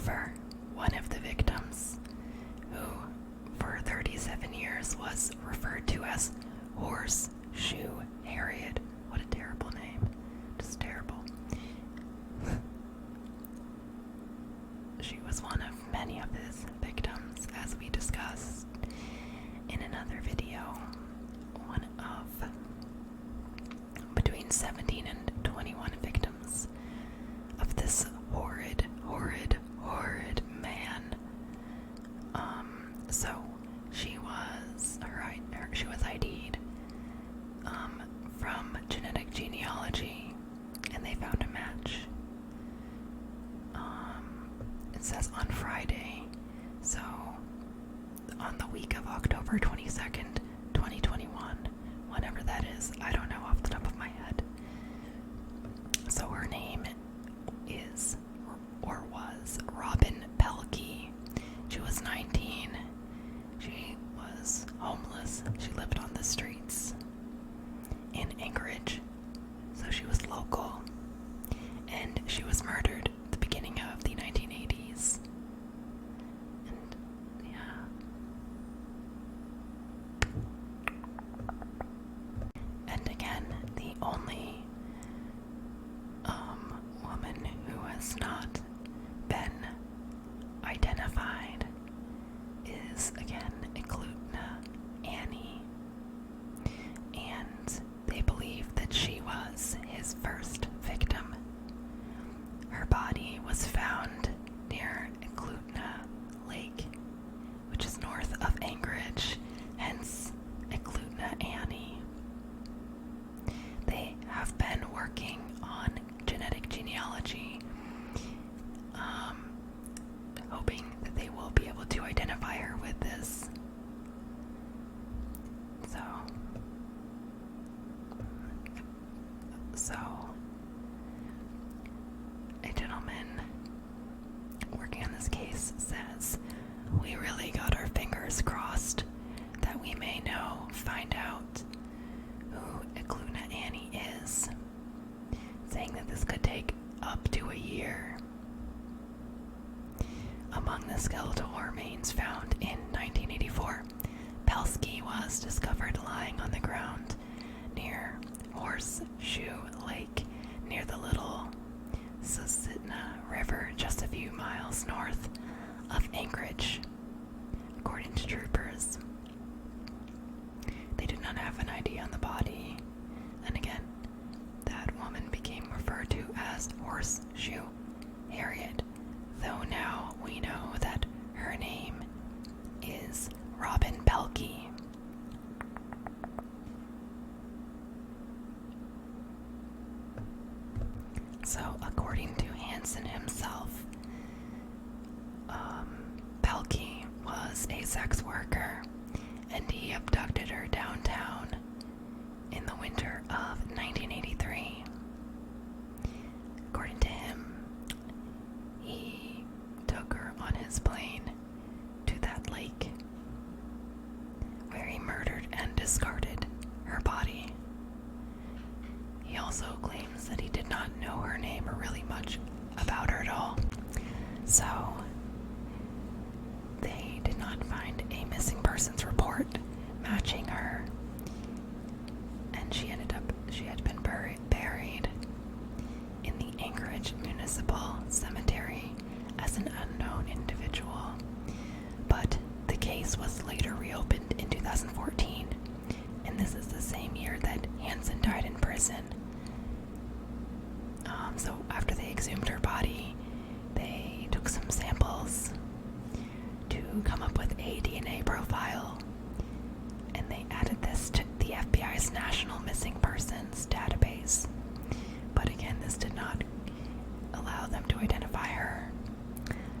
However, one of the victims, who for 37 years was referred to as Horseshoe Harriet, what a terrible name, just terrible. She was one of many of his victims, as we discussed in another video. One of between 17 and 21 victims of this horrid man. So she was ID'd from genetic genealogy, and they found a match. It says on Friday, so on the week of October 22nd, 2021, whenever that is, I don't know off the top of my head. So her name is, or was, Robin Pelkey. She was 19. She was homeless. She lived on the streets in Anchorage, so she was local. And she was murdered at the beginning of the 1980s. And, yeah. And again, the only woman who has not been identified is, again, Eklutna Annie. And they believe that she was his first victim. Her body was found near Eklutna Lake, which is north of Anchorage, hence Eklutna Annie. They have been working on genetic genealogy, hoping that they will be able to identify her with this. So a gentleman working on this case says, "We really got our fingers crossed that we may find out who Eklutna Annie is," saying that this could take up to a year. Among the skeletal remains found in 1984, Pelkey was discovered lying on the ground near Horseshoe Lake, near the Little Susitna River, just a few miles north of Anchorage, according to troopers. They did not have an ID on the body, and again, that woman became referred to as Horseshoe Harriet, though now we know that her name is Robin Pelkey. So, according to Hansen himself, Pelkey was a sex worker, and he abducted her downtown in the winter of 1983. According to him, he took her on his plane to that lake, where he murdered and discarded her body. He also claims that he did not know her name or really much about her at all. So, they did not find a missing persons report matching her. And she had been buried in the Anchorage Municipal Cemetery as an unknown individual. But the case was later reopened in 2014, and this is the same year that Hansen died in prison. So after they exhumed her body, they took some samples to come up with a DNA profile, and they added this to the FBI's National Missing Persons database. But again, this did not allow them to identify her.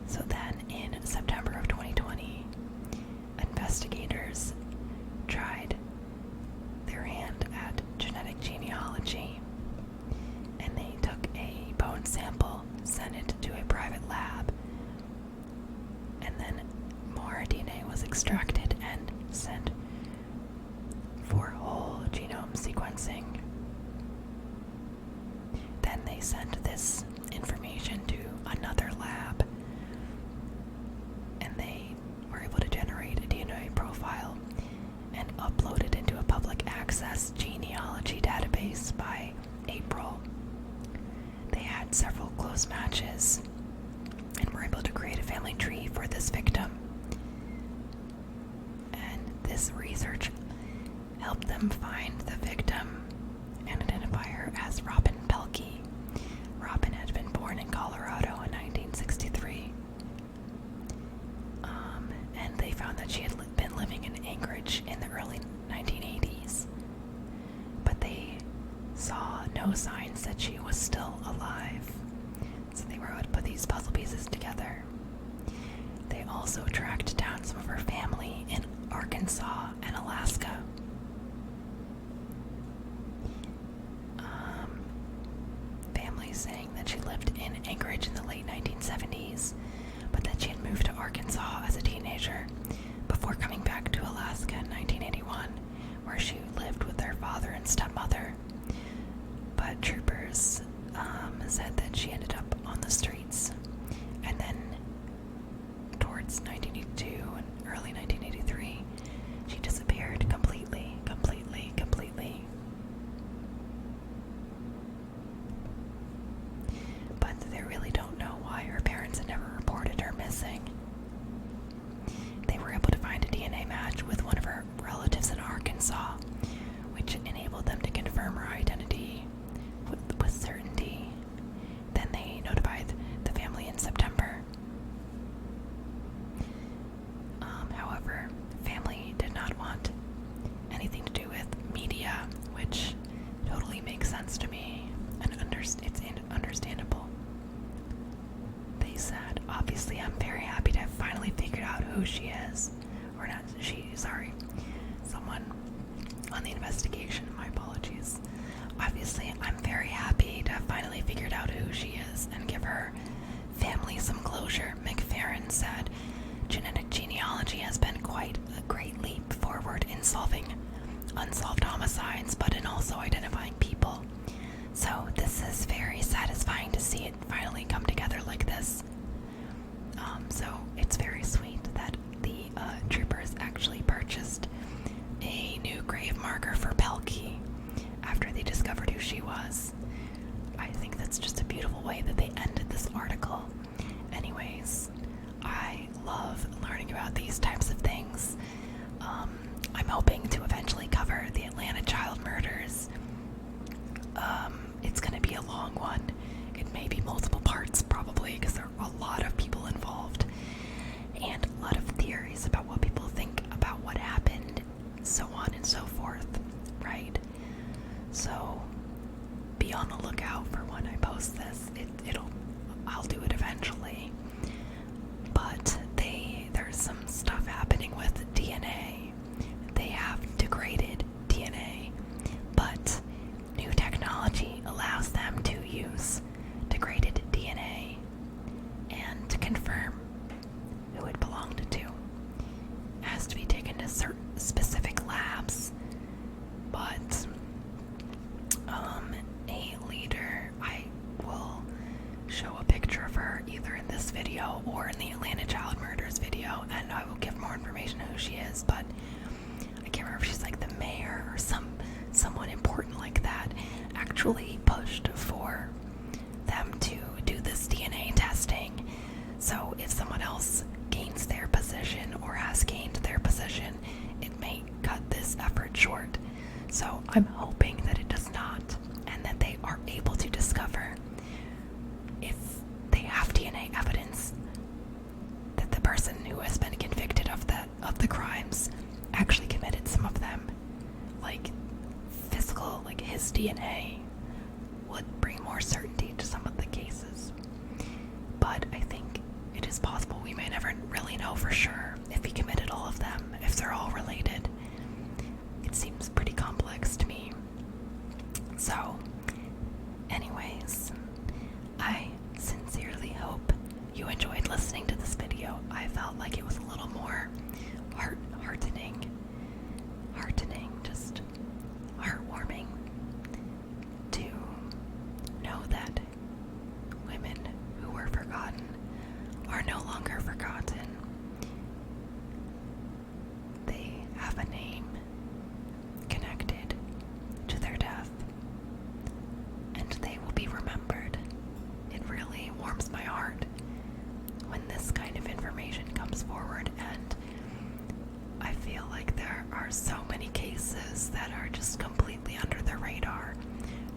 So then in September of 2020, investigators tried their hand at genetic genealogy, and they took a bone sample, sent it to a private lab, and then more DNA was extracted and sent for whole genome sequencing. Then they sent this information to another lab, had several close matches and were able to create a family tree for this victim. And this research helped them find the victim and identify her as Robin Pelkey. Robin had been born in Colorado in 1963. And they found that she had been living in Anchorage in the early 1980s. But they saw no signs that she was still alive. So they were able to put these puzzle pieces together. They also tracked down some of her family in Arkansas and Alaska. Families saying that she lived in Anchorage in the late 1970s, but that she had moved to Arkansas as a teenager before coming back to Alaska in 1981, where she lived with her father and stepmother. But troopers said that she ended up on the streets, and then towards 1982 and early 1983, she disappeared completely. But they really don't know why her parents had never reported her missing. They were able to find a DNA match with one of her relatives in Arkansas, which enabled them to confirm her identity with certainty. Then they notified the family in September. However, family did not want anything to do with media, which totally makes sense to me, and it's understandable. They said, obviously, I'm very happy to have finally figured out who she is. Or not she, sorry. Someone on the investigation, my apologies. Obviously, I'm very happy to have finally figured out who she is and give her family some closure, McFerrin said. Genetic genealogy has been quite a great leap forward in solving unsolved homicides, but in also identifying people. So this is very satisfying to see it finally come together like this. So it's very sweet that the troopers actually purchased a new grave marker for Pelkey after they discovered who she was. I think that's just a beautiful way that they ended this article. Anyways, I love learning about these types of things. I'm hoping to eventually cover the Atlanta child murders. It's going to be a long one. It may be multiple parts, probably, because there are a lot of people involved and a lot of theories about what people think about what happened, so on and so forth, right? So be on the lookout for when I post this. I'll do it eventually. But there's some stuff happening with DNA. They have degraded DNA, but new technology allows them to use degraded DNA and to confirm who it belonged to. It has to be taken to certain specific labs, but a leader, I will show a picture of her either in this video or in the Atlanta child murders video, and I will give more information on who she is, but I can't remember if she's like the mayor or someone important like that, actually pushed for them to do this DNA testing. So if someone else gains their position or has gained their position, it may cut this effort short. So I'm hoping that it does not, and that they are able to discover, if they have DNA evidence, that the person who has been convicted of the crimes actually committed some of them. Like physical, like his DNA would bring more certainty to some of the cases. But I think it is possible we may never really know for sure if he committed all of them, if they're all related. It seems pretty complex to me. So, anyways, I sincerely hope you enjoyed listening to this video. I felt like it was a little more heartening, just heartwarming to know that women who were forgotten are no longer forgotten. They have a name connected to their death. forward, and I feel like there are so many cases that are just completely under the radar.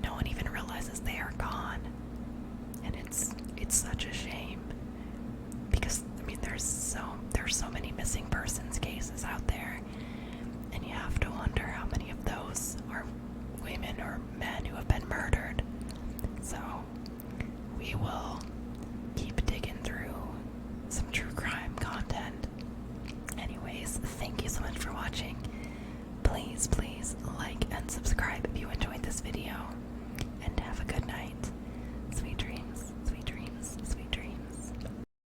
No one even realizes they are gone. And it's such a shame. Because I mean there's so many missing persons cases out there. And you have to wonder how many of those are women or men who have been murdered. So we will